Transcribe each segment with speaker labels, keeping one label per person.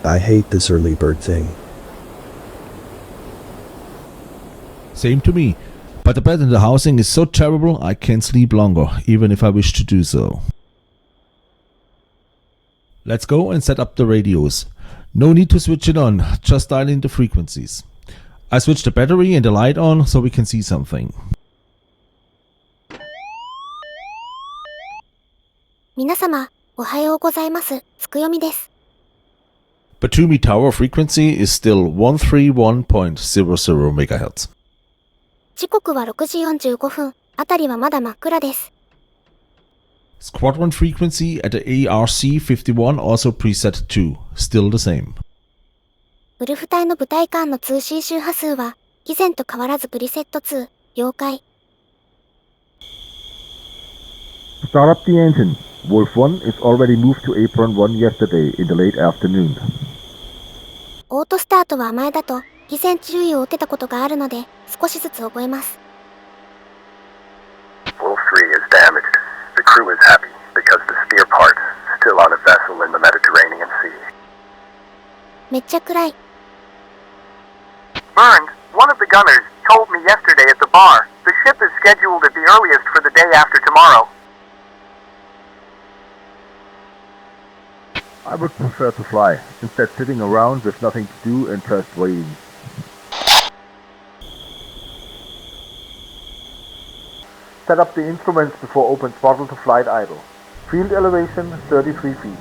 Speaker 1: I hate this early bird thing.
Speaker 2: Same to me. But the bed in the housing is so terrible I can't sleep longer, even if I wish to do so. Let's go and set up the radios. No need to switch it on, just dial in the frequencies. I switched the battery and the light on so we can see something.
Speaker 3: 皆様、おはようございます。つくよみです。
Speaker 2: Batumi Tower frequency is still 131.00 MHz.
Speaker 3: 時刻は6時45分。あたりはまだ真っ暗です。
Speaker 2: Squadron frequency at the ARC-51 also preset to, still the same.
Speaker 3: ウルフ隊の部隊間の通信周波数は、以前と変わらずプリセット2、了解。
Speaker 4: Start up the engine. Wolf 1 is already moved to Apron 1 yesterday in the late afternoon.
Speaker 3: オートスタートは前だと、以前注意を受けたことがあるので、少しずつ覚えます。
Speaker 5: Wolf 3 is damaged. The crew is happy because the spare parts still on a vessel in the Mediterranean Sea.
Speaker 3: めっちゃ暗い。
Speaker 5: Burns, one of the gunners, told me yesterday at the bar the ship is scheduled at the earliest for the day after tomorrow.
Speaker 4: I would prefer to fly, instead sitting around with nothing to do and just waiting. Set up the instruments before open throttle to flight idle. Field elevation 33 feet.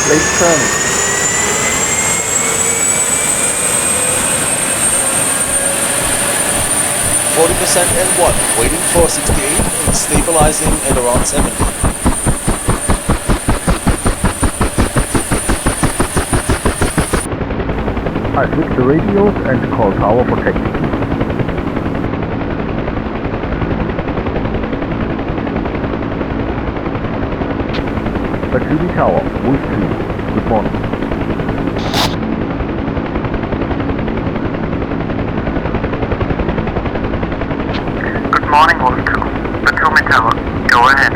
Speaker 4: Late turning.
Speaker 6: N1, waiting for 68 and stabilizing at around 70.
Speaker 4: I switch the radios and call tower for taxi. Batumi Tower, Wolf 2. Good morning.
Speaker 5: Good morning, Wolf 2. Batumi Tower, go ahead.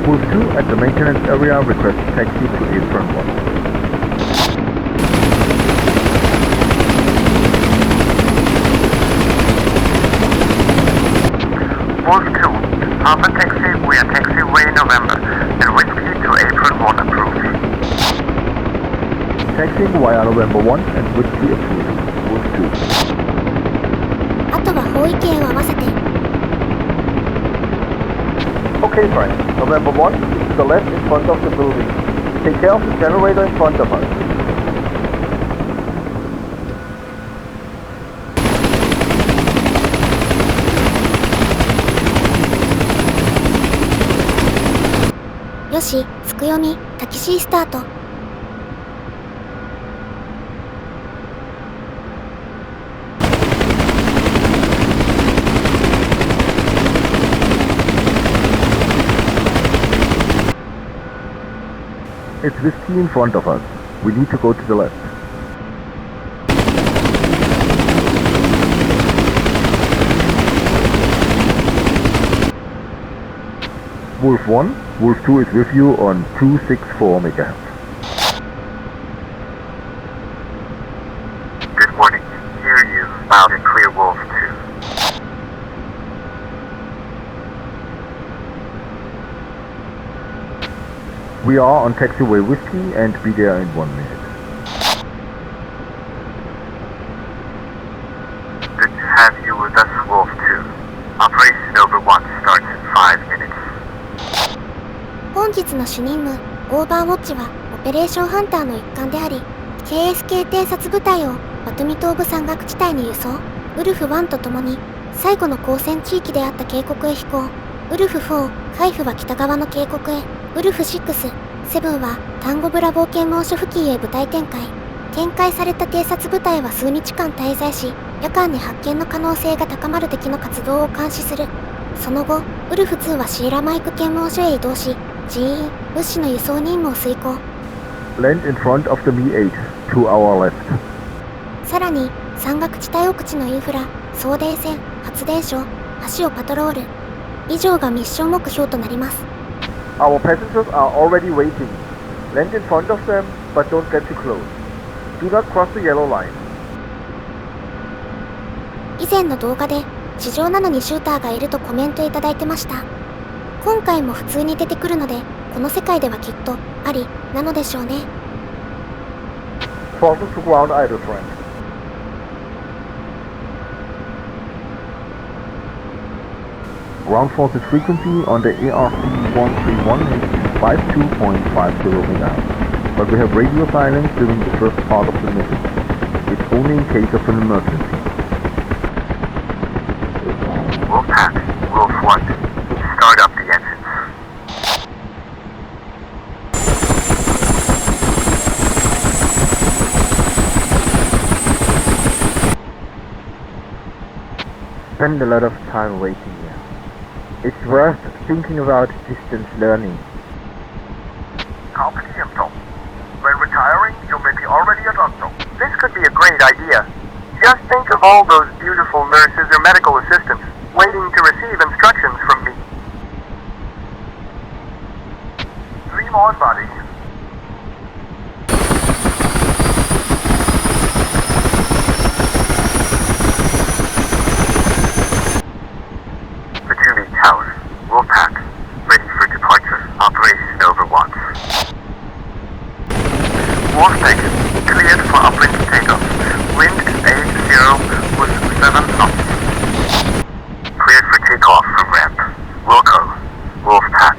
Speaker 4: Wolf 2 at the maintenance area requests taxi to Apron 1.
Speaker 5: Wolf 2, Alpha Taxi via Taxiway November and Whiskey to Apron 1 approved.
Speaker 4: Taxiing via November 1 and Whiskey approved. Wolf 2.
Speaker 3: あとは方位圏を合わせて。
Speaker 4: Okay, Frank. November 1, to the left in front of the building. Take care of the generator in front of us.
Speaker 3: よし、つくよみ、タキシースタート。
Speaker 4: It's Whiskey in front of us. We need to go to the left. Wolf 1, Wolf 2 is with you on 264 MHz.
Speaker 5: Good morning. Hear you loud and clear, Wolf 2.
Speaker 4: We are on taxiway Whiskey and be there in 1 minute.
Speaker 5: Good to have you with us, Wolf 2. Operation Overwatch starts in 5 minutes.
Speaker 3: 本日の主任務、オーバーウォッチは、オペレーションハンターの一環であり、KSK 偵察部隊をバトミ東部山岳地帯に輸送、ウルフ1と共に、最後の交戦地域であった渓谷へ飛行、ウルフ4、海部は北側の渓谷へ、ウルフ6、7はタンゴブラボー検問所付近へ部隊展開。展開された偵察部隊は数日間滞在し、夜間に発見の可能性が高まる敵の活動を監視する。その後、ウルフ2はシーラマイク検問所へ移動し、人員、物資の輸送任務を遂行。
Speaker 4: Land in front of the Mi-8, to our left.
Speaker 3: さらに、山岳地帯奥地のインフラ、送電線、発電所、橋をパトロール。以上がミッション目標となります。
Speaker 4: Our passengers are already waiting. Land in front of them, but don't get too close. Do not cross the yellow line.
Speaker 3: 以前の動画で地上なのにシューターがいるとコメントいただいてました。今回も普通に出てくるので、この世界ではきっとありなのでしょうね。
Speaker 4: Forces to ground idle friend. Ground forces frequency on the ARC-131 is 52.50 MHz, but we have radio silence during the first part of the mission. It's only in case of an emergency.
Speaker 5: Wolf Pack, Wolf 1, start up the engines.
Speaker 4: Spend a lot of time waiting here. It's worth thinking about distance learning.
Speaker 5: Competiento. When retiring, you may be already adulto. This could be a great idea. Just think of all those beautiful nurses or medical assistants waiting to receive instructions from me. 3 more bodies. Victory Tower, Wolf Pack, ready for departure. Operation Overwatch. Wolf Pack, cleared for uplink takeoff. Wind A0 was 7 knots. Cleared for takeoff from ramp. Wilco, Wolf Pack.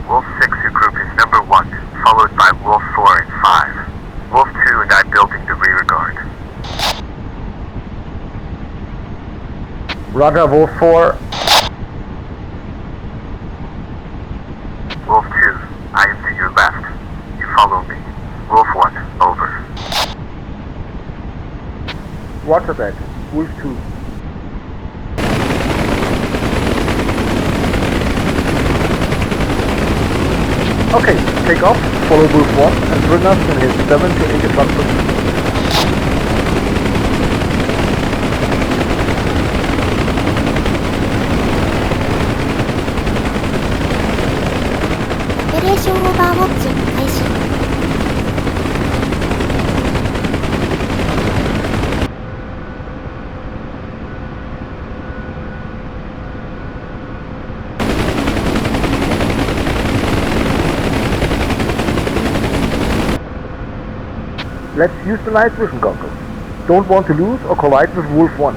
Speaker 5: Wolf 6 group is number 1, followed by Wolf 4 and 5. Wolf 2 and I building the rear guard.
Speaker 4: Roger, Wolf 4.
Speaker 5: Wolf 2, I am to your left. You follow me. Wolf 1, over.
Speaker 4: Roger that. Wolf 2. Okay, take off, follow Wolf 1 and bring us in his 7 to 8 o'clock position.
Speaker 3: Operation Overwatch 開始。
Speaker 4: Let's use the night vision goggles. Don't want to lose or collide with Wolf 1.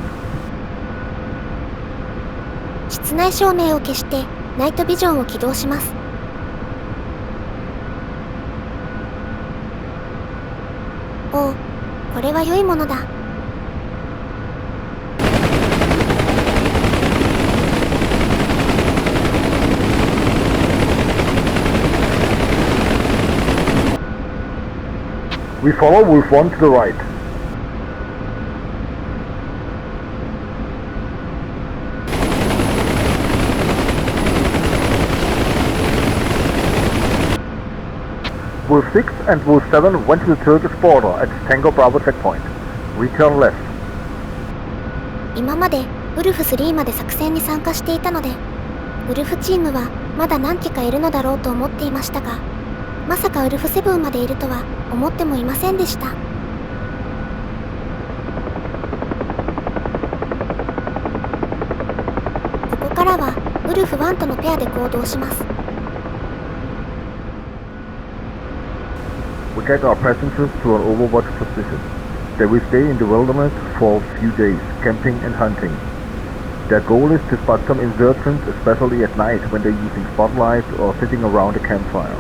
Speaker 3: 室内照明を消してナイトビジョンを起動します。おお、これは良いものだ。
Speaker 4: We follow Wolf 1 to the right. Wolf 6 and Wolf 7 went to the Turkish border at Tango Bravo checkpoint. Return left.
Speaker 3: 今までウルフ3まで作戦に参加していたので、ウルフチームはまだ何機かいるのだろうと思っていましたが、まさかウルフ7までいるとは思ってもいませんでした。ここからはウルフ1とのペアで行動します。
Speaker 4: We get our passengers to an Overwatch position. They will stay in the wilderness for a few days, camping and hunting. Their goal is to spot some insurgents, especially at night when they're using spotlights or sitting around a campfire.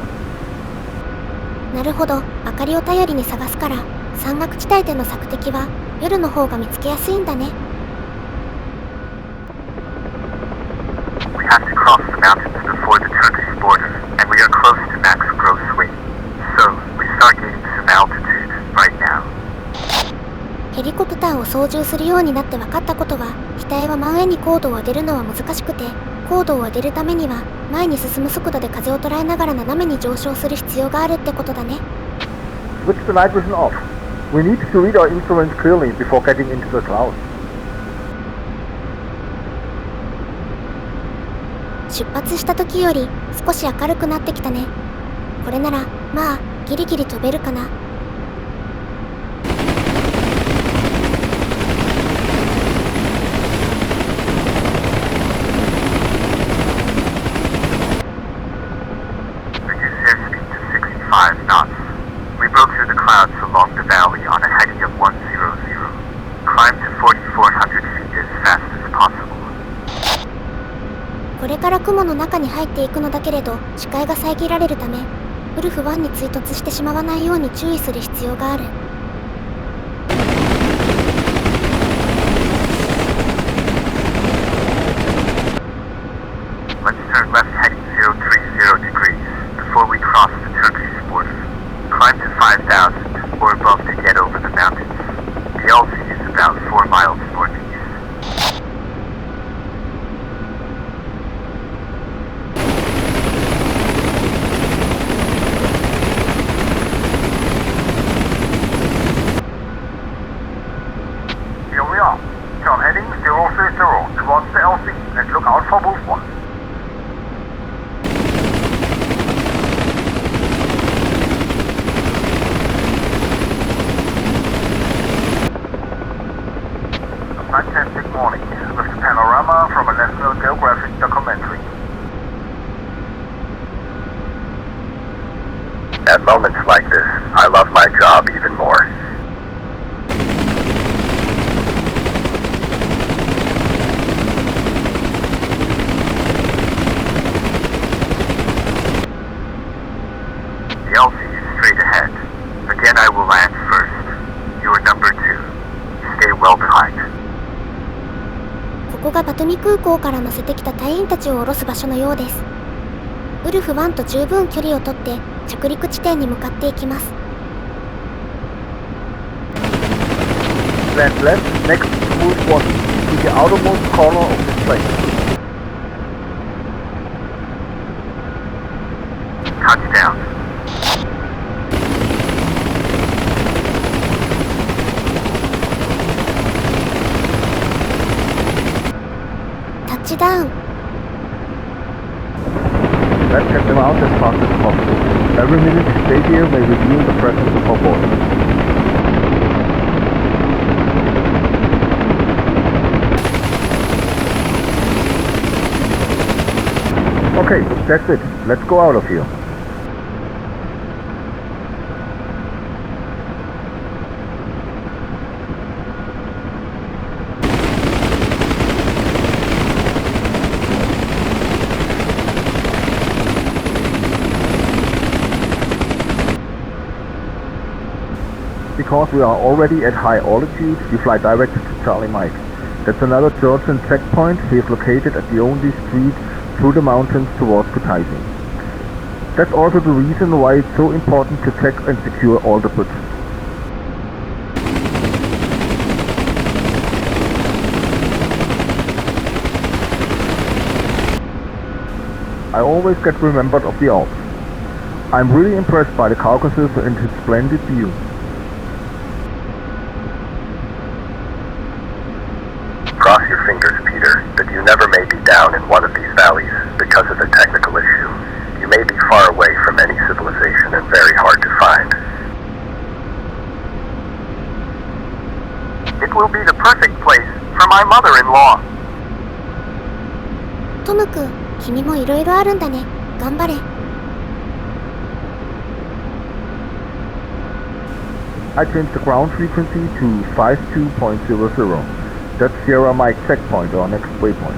Speaker 3: なるほど、明かりを頼りに探すから、山岳地帯での索敵は夜の方が見つけやすいんだね。
Speaker 5: We have to cross the mountains before the Turkish border, and we are close to max gross weight. So, we start gaining some altitude right now.
Speaker 3: ヘリコプターを操縦するようになって分かったことは、機体は真上に高度を上げるのは難しくて、高度を上げるためには前に進む速度で風を捉えながら斜めに上昇する必要があるってことだね。
Speaker 4: Switch the night vision off. We need to read our instruments clearly before getting into the clouds.
Speaker 3: 出発した時より少し明るくなってきたね。これならまあギリギリ飛べるかな。
Speaker 5: 5 knots. We broke through the clouds along the valley on a heading of 100. Climb to 4,400 feet as fast as possible.
Speaker 3: これから雲の中に入っていくのだけれど視界が遮られるためウルフ1に追突してしまわないように注意する必要がある。
Speaker 5: Let's turn left heading 030 degrees before we cross the Turkish border. Climb to 5,000 or above to get over the mountains. The LZ is about 4 miles northeast. Here we are. Turn heading 030 towards the LZ and look out for Wolf 1. Fantastic morning with the panorama from a National Geographic documentary.
Speaker 7: At moments like this, I love my job even more.
Speaker 5: The LZ is straight ahead. Again, I will land first. You are number 2. Stay well behind.
Speaker 3: ここがバトミ空港から乗せてきた隊員たちを降ろす場所のようです。ウルフ1と十分距離をとって着陸地点に向かっていきます。
Speaker 4: Land left next to Wolf 1 to the outermost corner of this plane.
Speaker 5: Touchdown.
Speaker 3: Touchdown.
Speaker 4: Let's get them out as fast as possible. Every minute we stay here may reveal the presence of our board. Okay, that's it. Let's go out of here. Because we are already at high altitude, we fly direct to Charlie Mike. That's another Georgian checkpoint we have located at the only street through the mountains towards Kutaisi. That's also the reason why it's so important to check and secure all the bridges. I always get remembered of the Alps. I'm really impressed by the Caucasus and its splendid view.
Speaker 7: Cross your fingers, Peter, that you never may be down in one of these valleys because of a technical issue. You may be far away from any civilization and very hard to find.
Speaker 5: It will be the perfect place for my mother-in-law.
Speaker 3: トム君、君もいろいろあるんだね。頑張れ。
Speaker 4: I changed the ground frequency to 52.00. That's Sierra Mike checkpoint, our next waypoint.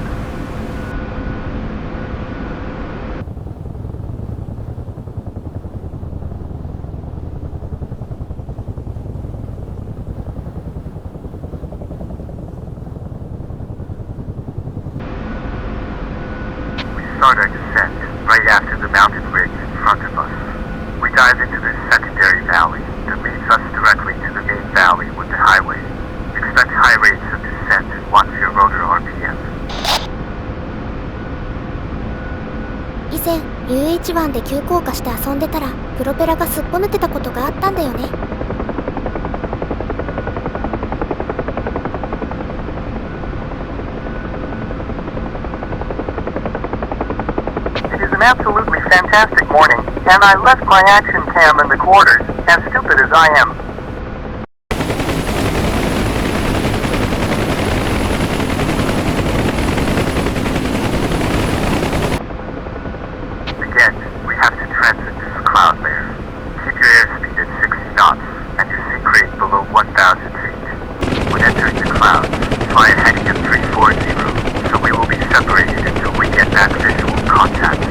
Speaker 5: We start our descent right after the mountain ridge in front of us. We dive into this secondary valley that leads us directly to the main valley with the highway. Expect high rates of descent and watch your rotor RPM.
Speaker 3: 前 UH-1 で急降下して遊んでたらプロペラがすっぽ抜けたことがあったんだよね。
Speaker 5: An absolutely fantastic morning, and I left my action cam in the quarters, as stupid as I am. Again, we have to transit this cloud layer. Keep your airspeed at 60 knots, and your seat rate below 1,000 feet. When entering the clouds, fly a heading of 340, so we will be separated until we get that visual contact.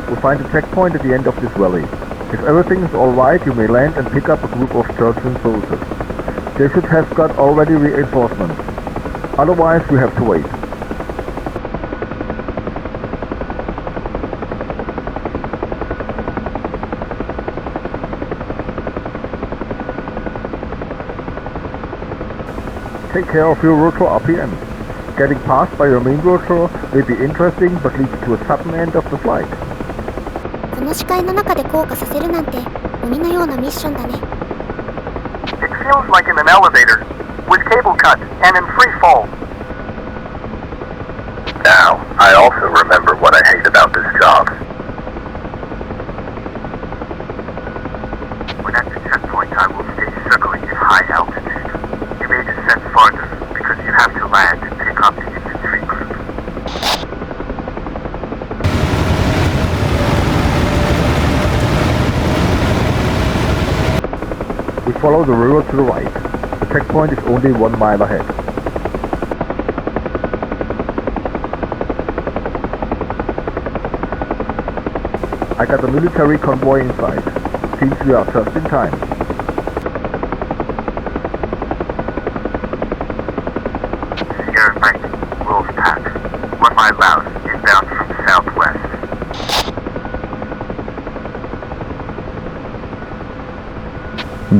Speaker 4: We'll find a checkpoint at the end of this valley. If everything is alright, you may land and pick up a group of Georgian soldiers. They should have got already reinforcements. Otherwise, we have to wait. Take care of your rotor RPM. Getting passed by your main rotor may be interesting but leads to a sudden end of the flight.
Speaker 3: この視界の中で降下させるなんて鬼のようなミッションだね。
Speaker 5: It feels like in an elevator, with cable cut and in free fall.
Speaker 7: Now, I also remember what I hate about this job.
Speaker 5: When at the checkpoint, I will stay circling at high altitude. You may descend farther because you have to land and pick up the infantry group.
Speaker 4: We follow the river to the right. The checkpoint is only 1 mile ahead. I got a military convoy inside. Seems we are just in time.
Speaker 5: Sierra Mike, WOLF PACK, 1 mile out, inbound from southwest.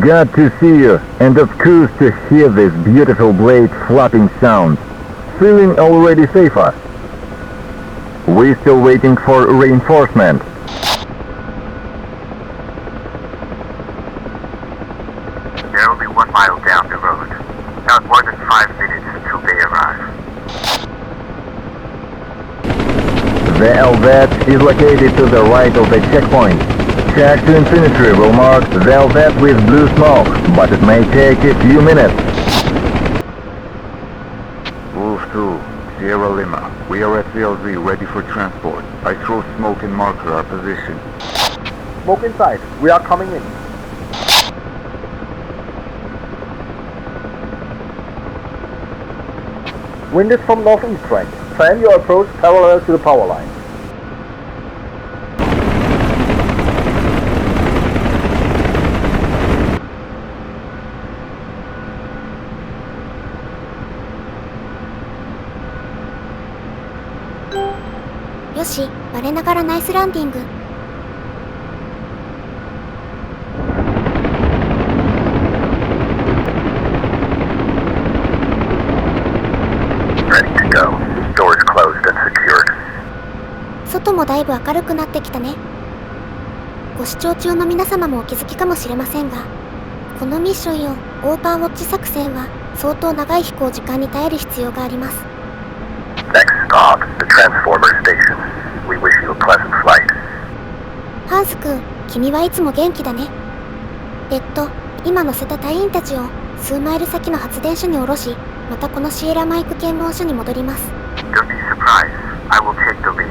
Speaker 8: Glad to see you, and of course to hear this beautiful blade flapping sound. Feeling already safer? We're still waiting for reinforcement.
Speaker 5: They're only 1 mile down the road. Not more than 5 minutes until they arrive.
Speaker 8: The LVET is located to the right of the checkpoint. Check to infantry will mark the LVET with blue smoke, but it may take a few minutes.
Speaker 9: Wolf 2, Sierra Lima. We are at VLZ ready for transport. I throw smoke and marker our position.
Speaker 4: Smoke inside. We are coming in. Wind is from northeast right. Plan your approach parallel to the power line.
Speaker 3: よし、我ながらナイスランディング。
Speaker 7: Ready to go. Doors closed and secured.
Speaker 3: 外もだいぶ明るくなってきたね。ご視聴中の皆様もお気づきかもしれませんが、このミッション4オーバーウォッチ作戦は相当長い飛行時間に耐える必要があります。
Speaker 7: Next stop, the transformer station. We wish you a pleasant flight.
Speaker 3: ハンス君、君はいつも元気だね。今乗せた隊員たちを数マイル先の発電所に降ろし、またこのシエラマイク検問所に戻ります。
Speaker 5: Don't be surprised. I will take the lead.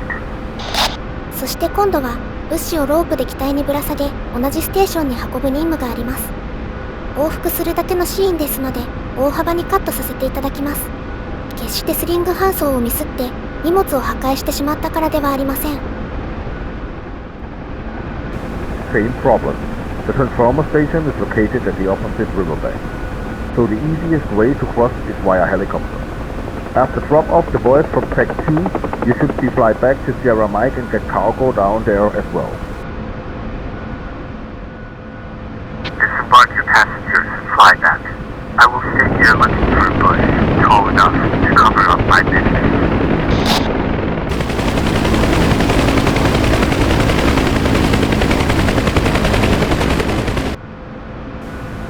Speaker 3: そして今度は物資をロープで機体にぶら下げ、同じステーションに運ぶ任務があります。往復するだけのシーンですので、大幅にカットさせていただきます。決してスリング搬送をミスって荷物を破壊してしまったからではありません。
Speaker 4: Same problem. The transformer station is located at the opposite riverbank, so the easiest way to cross is via helicopter. After drop off the boys from Pack 2, you should be fly back to Sierra Mike and get cargo down there as well.
Speaker 5: Disembark your passengers and fly back. I will stay here looking for a bush tall enough to cover up my business.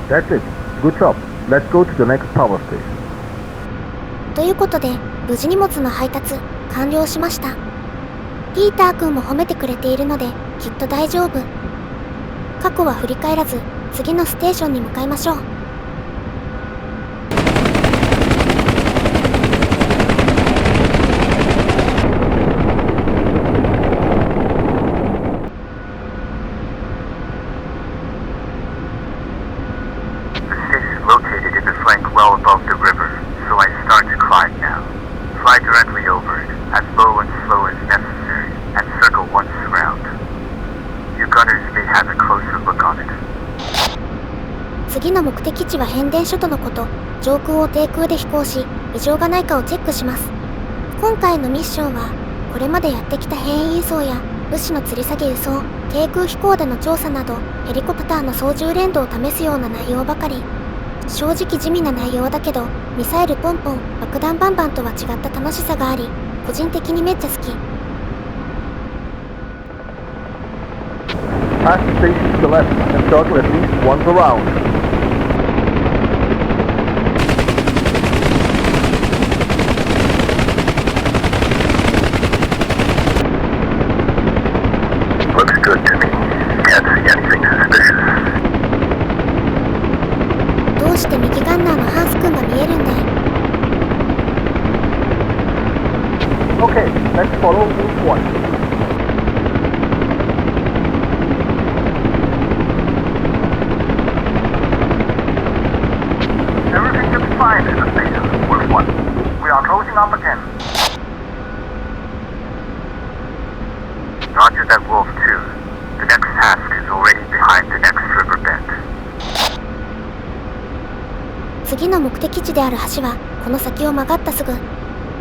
Speaker 4: That's it. Good job. Let's go to the next power station.
Speaker 3: ということで、無事荷物の配達完了しました。ピーター君も褒めてくれているので、きっと大丈夫。過去は振り返らず、次のステーションに向かいましょう。次の目的地は変電所とのこと。上空を低空で飛行し、異常がないかをチェックします。今回のミッションは、これまでやってきた変異輸送や物資の吊り下げ輸送、低空飛行での調査など、ヘリコプターの操縦連動を試すような内容ばかり。正直地味な内容だけど、ミサイルポンポン、爆弾バンバンとは違った楽しさがあり、個人的にめっちゃ好き。
Speaker 4: Pass the station to the left and circle at least once around.
Speaker 7: Looks good to me. Can't see anything suspicious.
Speaker 3: どうして右ガンナーのハンス君が見えるんだい？
Speaker 4: Okay, let's follow Wolf 1.
Speaker 5: Everything looks fine in the station, Wolf 1. We are closing up again. Roger that, Wolf 2. The next task is already behind the next river bend.
Speaker 3: 次の目的地である橋はこの先を曲がったすぐ。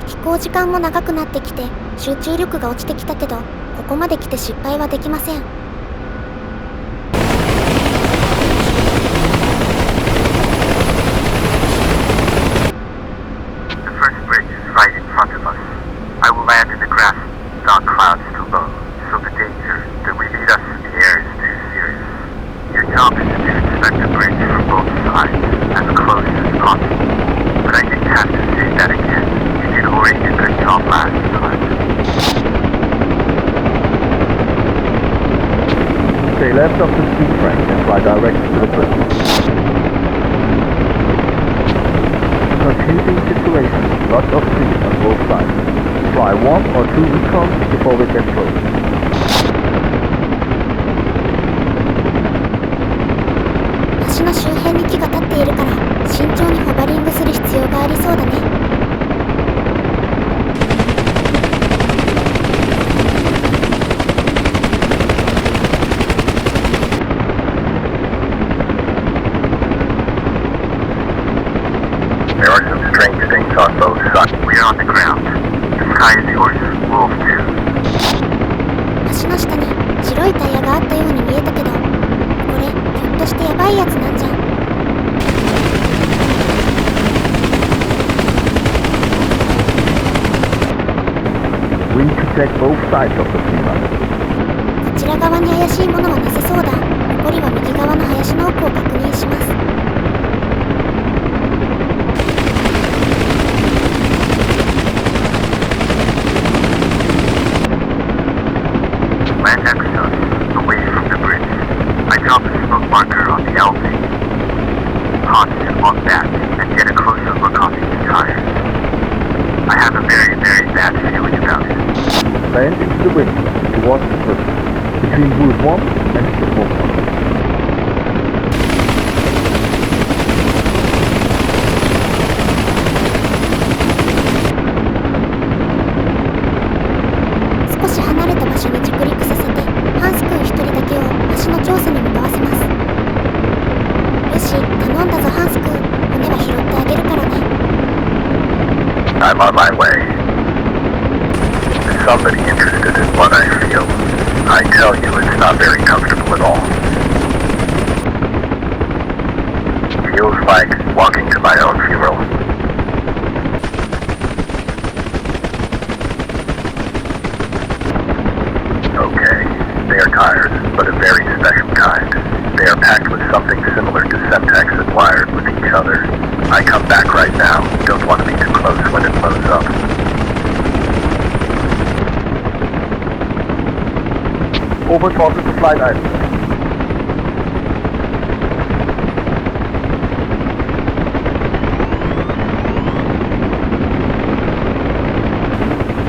Speaker 3: 飛行時間も長くなってきて集中力が落ちてきたけど、ここまで来て失敗はできません。
Speaker 5: The first bridge is right in front of us. I will land in the grass, dark clouds too low, so the danger that we meet us in the air is too serious. Your job is to inspect the bridge from both sides, as close as possible. But I didn't have to say that again. You did already a good job last time.
Speaker 4: Stay left of the steam train and fly direct to the bridge. Confusing situation. Lots of trees on both sides. Try 1 or 2 recons before we get close.
Speaker 3: 橋の周辺に木が立っているから慎重にホバリングする必要がありそうだね。
Speaker 7: There are some strange things on both sides.
Speaker 5: We are on the ground. The sky is yours, Wolf 2.
Speaker 3: 橋の下に白いタイヤがあったように見えたけど、これひょっとしてヤバいやつなんじゃん。
Speaker 4: We need to check both sides of the steamer.
Speaker 3: こちら側に怪しいものはなさそうだ。残りは右側の林の奥を確認します。
Speaker 5: Land next to us, away from the bridge. I drop a smoke marker on the LV. Pause it on that and get a closer look on these tires. I have a very, very bad feeling about it.
Speaker 4: Land into the wind, towards the bridge. Between Wolf 1 and Wolf 1.
Speaker 3: 少し離れた場所に着陸させて、ハンス君一人だけを橋の調査に向かわせます。よし、頼んだぞハンス君。骨は拾ってあげるからね。
Speaker 7: I'm on my way. Is somebody interested in what I feel? I tell you, it's not very comfortable at all. Feels like walking to my own funeral. Okay, they are tires, but a very special kind. They are packed with something similar to Semtex's
Speaker 4: Over throttle to flight ice.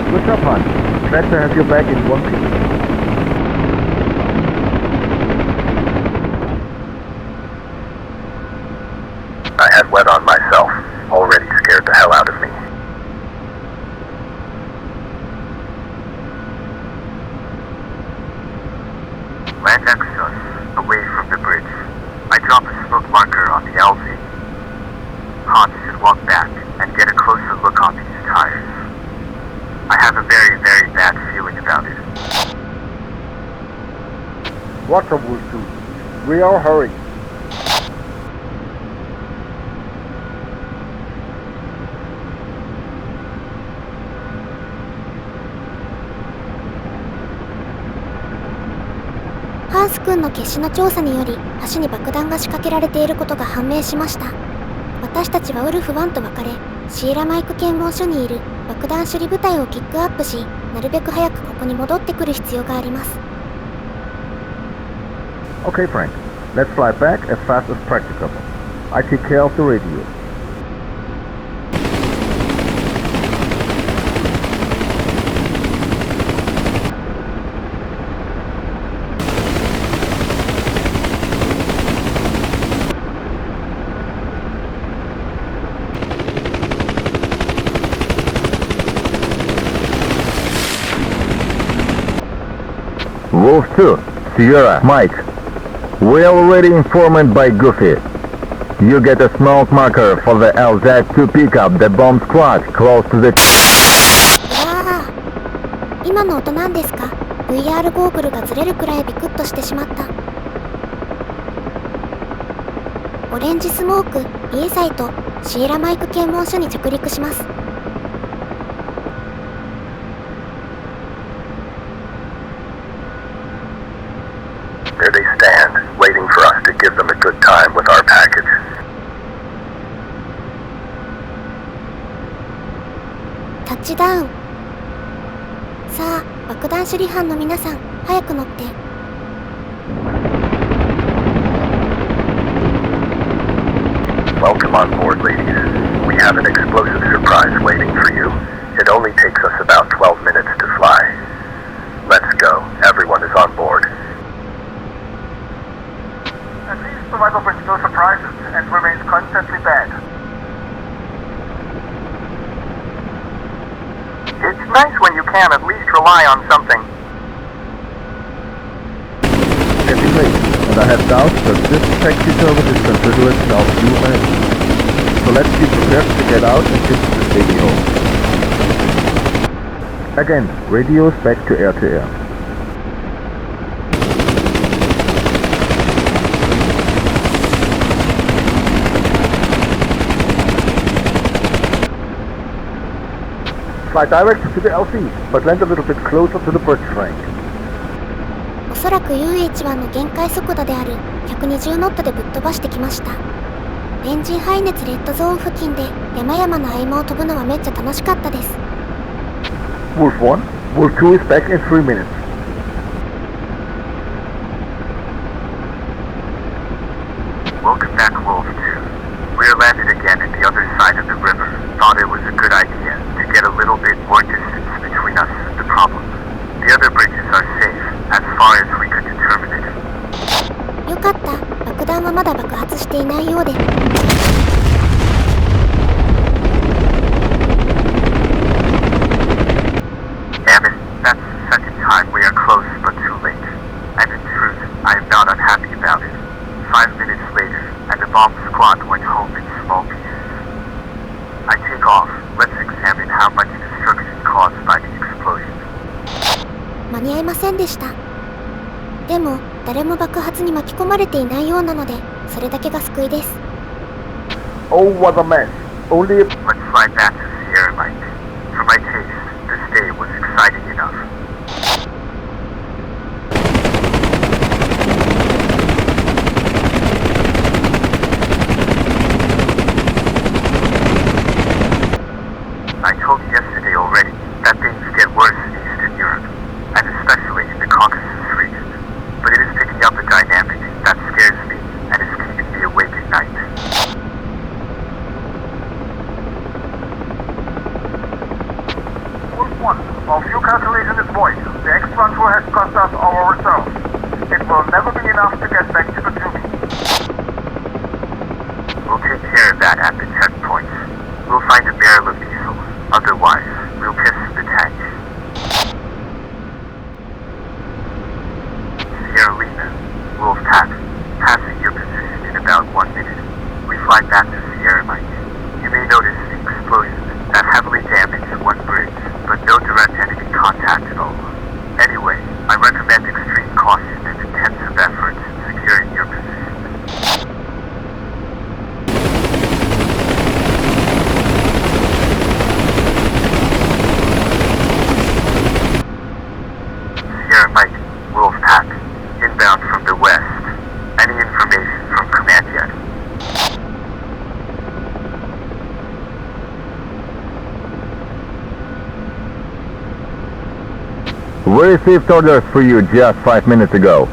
Speaker 4: Good job, Hans. Glad to have you back in one piece.
Speaker 7: I had wet on myself, already scared the hell out of me.
Speaker 5: Land extras, away from the bridge. I drop a smoke marker on the LZ. Hans should walk back and get a closer look on these tires. I have a very, very bad feeling about it.
Speaker 4: Roger, Wolf 2. We are hurrying.
Speaker 3: ハンス君の決死の調査により橋に爆弾が仕掛けられていることが判明しました。私たちはウルフ1と別れ、シーラマイク検問所にいる爆弾処理部隊をキックアップし、なるべく早くここに戻ってくる必要があります。
Speaker 4: Okay, Frank. Let's fly back as fast as practicable. I take care of the radio.
Speaker 8: Wolf 2, Sierra, Mike. We are already informed by Goofy. You get a smoke marker for the LZ to pick up the bomb squad close to the...
Speaker 3: わあ、今の音なんですか？ VR ゴーグルがずれるくらいビクッとしてしまった。オレンジスモーク、イエサイとシーラマイク検問所に着陸します。
Speaker 7: There they stand, waiting for us to give them a good time with our package.
Speaker 3: タッチダウン。さあ、爆弾処理班の皆さん、早く乗って。
Speaker 7: Welcome on board, ladies. We have an explosive surprise waiting for you. It only takes us about 12 minutes to fly. Let's go. Everyone is on board.
Speaker 5: At least the weather brings no surprises and remains constantly bad. It's nice when you can at least rely on something.
Speaker 4: Getting late, and I have doubts that this taxi service is considerate of humanity. So let's be prepared to get out and get to the radio. Again, radios back to air. Fly direct to the LC, but land a little bit closer to the bridge, Frank.
Speaker 3: おそらく UH-1 の限界速度である120ノットでぶっ飛ばしてきました。エンジン排熱レッドゾーン付近で山々の合間を飛ぶのはめっちゃ楽しかったです。
Speaker 4: Wolf 1, Wolf 2 is back in 3 minutes.
Speaker 5: Welcome back, Wolf 2. We're landed again at the other side of the river. Thought it was a good idea to get a little bit more distance between us and the problem. The other bridges are safe, as far as we could determine it.
Speaker 3: よかった。爆弾はまだ爆発していないようで。
Speaker 5: Damn it, that's the second time we are close but too late. And in truth, I am not unhappy about it. 5 minutes later, and the bomb squad went home in small pieces. I take off. Let's examine how much destruction caused by the explosion.
Speaker 3: 間に合いませんでした。でも誰も爆発に巻き込まれていないようなので、それだけが救いです。
Speaker 4: Oh, what a mess. Only...
Speaker 5: Let's fly back to Sierra Mike. For my taste, this day was exciting enough. I told you yesterday already that things get worse in Eastern Europe, and especially in the Caucasus region. Your calculation is void. The X-transfer has cost us our reserves. It will never be enough to get back to the Jumi.
Speaker 7: We'll take care of that at the checkpoints. We'll find a barrel of diesel. Otherwise, we'll piss the tank. Sierra Lima, Wolf Pack, passing your position in about 1 minute. We fly back to Sierra Mike. You may notice the explosion that heavily damaged one bridge, but no direct enemy contact at all. Anyway, I recommend extreme caution and intensive efforts securing your position. Sierra Mike, Wolf Pack, inbound from the west. Any information from command yet?
Speaker 8: We received orders for you just 5 minutes ago.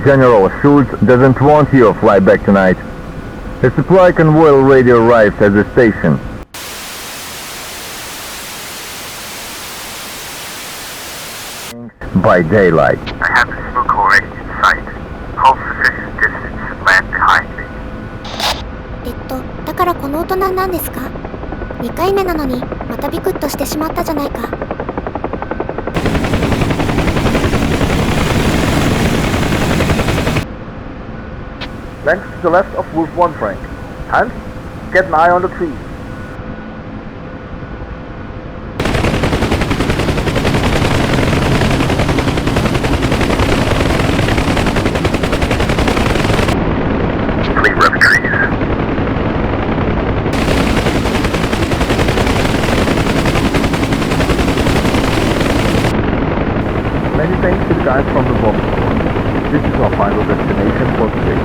Speaker 8: General Schultz doesn't want you to fly back tonight. A supply convoy already arrived at the station. By daylight.
Speaker 7: I have the smoke already in sight. Hold sufficient distance and land behind me.
Speaker 3: だからこの大人なんですか？ 2 回目なのにまたビクッとしてしまったじゃないか。
Speaker 4: Length to the left of Wolf 1, Frank. Hans, get an eye on the trees.
Speaker 7: Clear of trees.
Speaker 4: Many thanks to the guys from the bomb squad. This is our final destination for today.